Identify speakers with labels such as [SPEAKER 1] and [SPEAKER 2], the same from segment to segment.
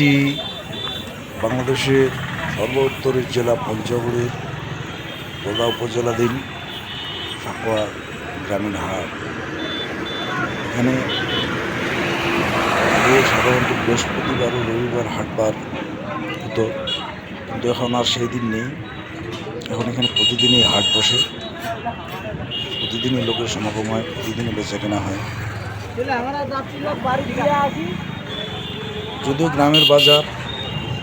[SPEAKER 1] এটি বাংলাদেশের সর্বোত্তরের জেলা পঞ্চগড়ের বোদা উপজেলাধীন সাকোয়া গ্রামীণ হাট। এখানে আগে সাধারণত বৃহস্পতিবার ও রবিবার হাটবার হতো, কিন্তু এখন আর সেই দিন নেই। এখন এখানে প্রতিদিনই হাট বসে, প্রতিদিনই লোকের সমাগম হয়, প্রতিদিনই বেচা কেনা হয়। যদিও গ্রামের বাজার,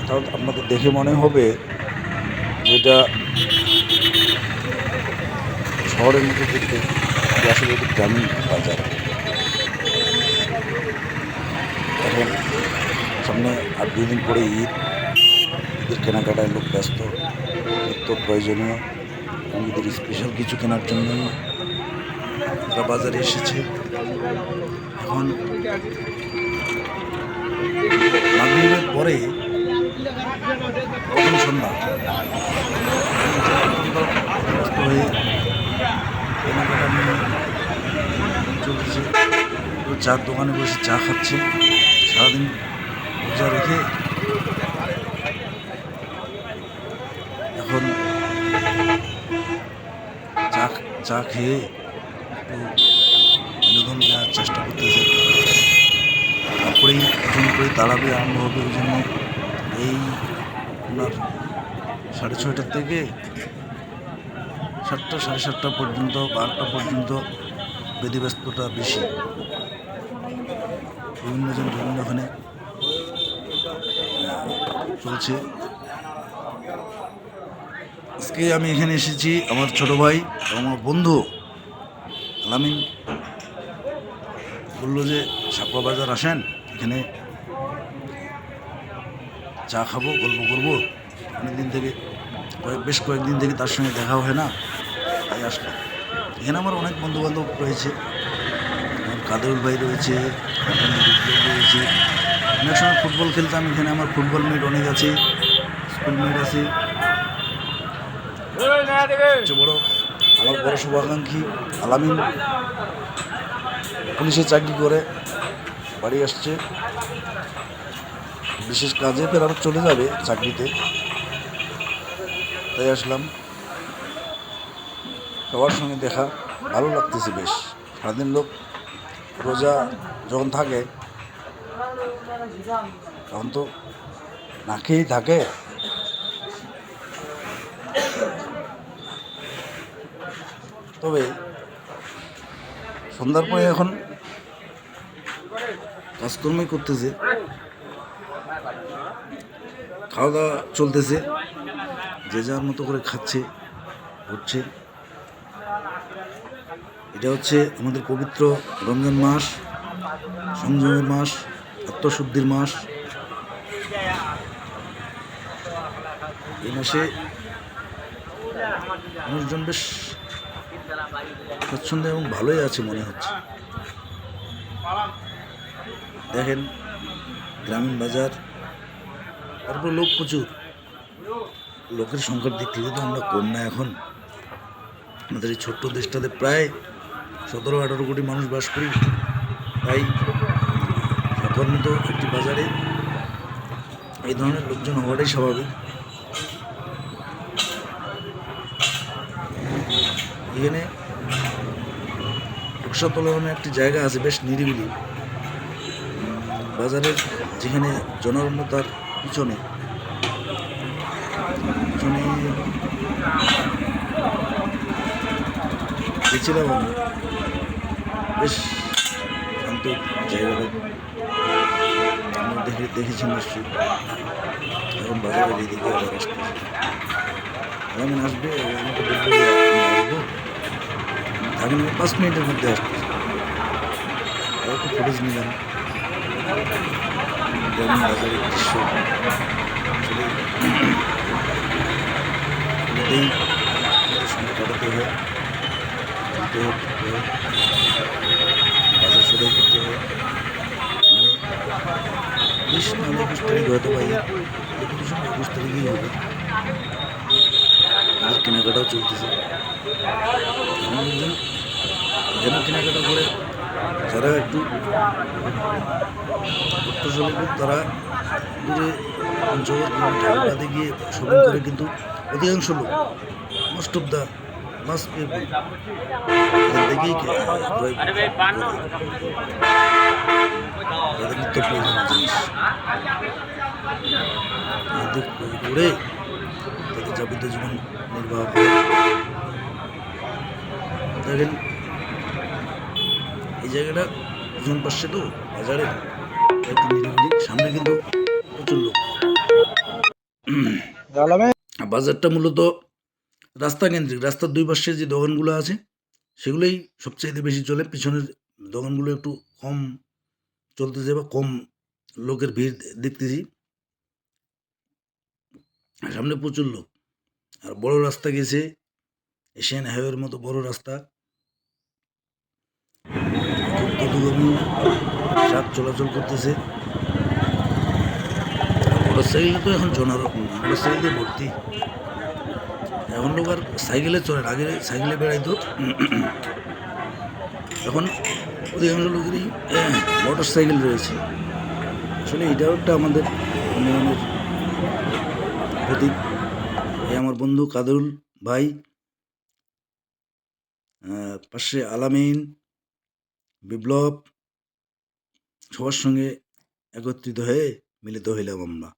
[SPEAKER 1] তাও আপনাদের দেখে মনে হবে যেটা শহরের মধ্যে দেখতে, আসলে এটি গ্রামীণ বাজার। এখন সামনে আর 2 দিন পরে ঈদের কেনাকাটায় লোক ব্যস্ত, নিত্য প্রয়োজনীয় ঈদের স্পেশাল কিছু কেনার জন্যই তারা বাজারে এসেছে। এখন মাগরিবের পরে প্রথম সন্ধ্যা হয়ে কেনাকাটা নিয়ে চলছে। চার দোকানে বসে চা খাচ্ছে, সারাদিন রোজা রেখে এখন চা খেয়ে একটু বিনোদন দেওয়ার চেষ্টা করতেছে। তারপরেই একজন করে তাড়াবে আরম্ভ হবে। ওই জন্য এই আপনার 6:30 থেকে 7টা 7:30 পর্যন্ত বা 8টা পর্যন্ত বিধিব্যস্ততা বেশি। বিভিন্নজন বিভিন্নখানে চলছে। আজকে আমি এখানে এসেছি আমার ছোট ভাই এবং আমার বন্ধু আলামিন বললো যে সাকোয়া বাজার আসেন, এখানে চা খাবো, গল্প করবো। অনেকদিন থেকে বেশ কয়েকদিন থেকে তার সঙ্গে দেখা হয় না, তাই আসলাম। এখানে আমার অনেক বন্ধুবান্ধব রয়েছে, কাদেরুল ভাই রয়েছে, রয়েছে। অনেক সময় ফুটবল খেলতাম এখানে, আমার ফুটবল মিট অনেক আছে, স্কুল মিট আছে। বড় আমার বড় শুভাকাঙ্ক্ষী আলামিন পুলিশে চাকরি করে বাড়ি আসছে, বিশেষ কাজে ফের আবার চলে যাবে চাকরিতে, তাই আসলাম। সবার সঙ্গে দেখা ভালো লাগতেছে বেশ। সারাদিন লোক রোজা যখন থাকে তখন তো না খেয়েই থাকে। তবে সন্ধ্যার পরে এখন কাজকর্মই করতেছে, খাওয়া দাওয়া চলতেছে, যে যার মতো করে খাচ্ছে ঘুরছে। এটা হচ্ছে আমাদের পবিত্র রমজান মাস, সংযমের মাস, আত্মশুদ্ধির মাস। এই মাসে মানুষজন বেশ স্বচ্ছন্দে এবং ভালোই আছে মনে হচ্ছে। দেখেন গ্রামীণ বাজার, তারপর লোক প্রচুর। লোকের সংখ্যার দিক থেকে তো আমরা কম না। এখন আমাদের এই ছোট্ট দেশটাতে প্রায় 17-18 কোটি মানুষ বাস করি, তাই সাকোয়ার মতো একটি বাজারে এই ধরনের লোকজন হওয়াটাই স্বাভাবিক। এখানে টুকসাতলা নামে একটি জায়গা আছে, বেশ নিরিবিলি। বাজারের যেখানে জনরণ্যতার পিছনে গেছিলাম আমি, বেশ শান্ত জায়গাটা আমরা দেখেছি নিশ্চয়ই। এখন বাজারের এইদিকে আবার আসতেছে, আলামিন আসবে, আমাকে বলবো যে আসবো, থাকেন 5 মিনিটের মধ্যে আসতেছে। আর একটু ফুটেজ নিলাম গ্রামীণ বাজারের দৃশ্য। আসলে এটাই সময় কাটাতে হয়, বাজার সদাই করতে হয়। 20 নাহলে 21 তারিখ হয়তো পাই, 21 তারিখেই হবে। আর কেনাকাটাও চলতেছে, এখানে কেনাকাটা করে যারা একটু অর্থশালী লোক তারা দূরে পঞ্চগড় ঢাকাতে গিয়ে শপিং করে, কিন্তু অধিকাংশ লোক most of the mass people এখান থেকেই ক্রয় করে তাদের নিত্য প্রয়োজনীয় জিনিস এখান থেকে ক্রয় করে তাদের যাবতীয় জীবন নির্বাহ করে। দেখেন এই জায়গাটা পিছন পাশে তো বাজারে একটু নিরিবিলি, সামনে কিন্তু প্রচুর লোক। বাজারটা মূলত রাস্তা কেন্দ্রিক, রাস্তার দুই পাশে যে দোকানগুলো আছে সেগুলোই সবচাইতে বেশি চলে, পিছনের দোকানগুলো একটু কম চলতেছে বা কম লোকের ভিড় দেখতেছি। সামনে প্রচুর লোক, আর বড় রাস্তা গেছে, এশিয়ান হাইওয়ের মতো বড় রাস্তা, খুব দ্রুতগামী ট্রাক চলাচল করতেছে। মোটর সাইকেলে তো এখন মোটর সাইকেল দিয়ে ভর্তি, এখন লোক আর সাইকেলে চলে না, আগে সাইকেলে বেড়াইতো, এখন অধিকাংশ লোকেরই মোটর সাইকেল রয়েছে। আসলে এটাও একটা আমাদের উন্নয়নের প্রতীক। এই আমার বন্ধু কাদরুল ভাই, পাশে আলামিন, বিপ্লব, সবার সঙ্গে একত্রিত হয়ে মিলিত হইলাম আমরা।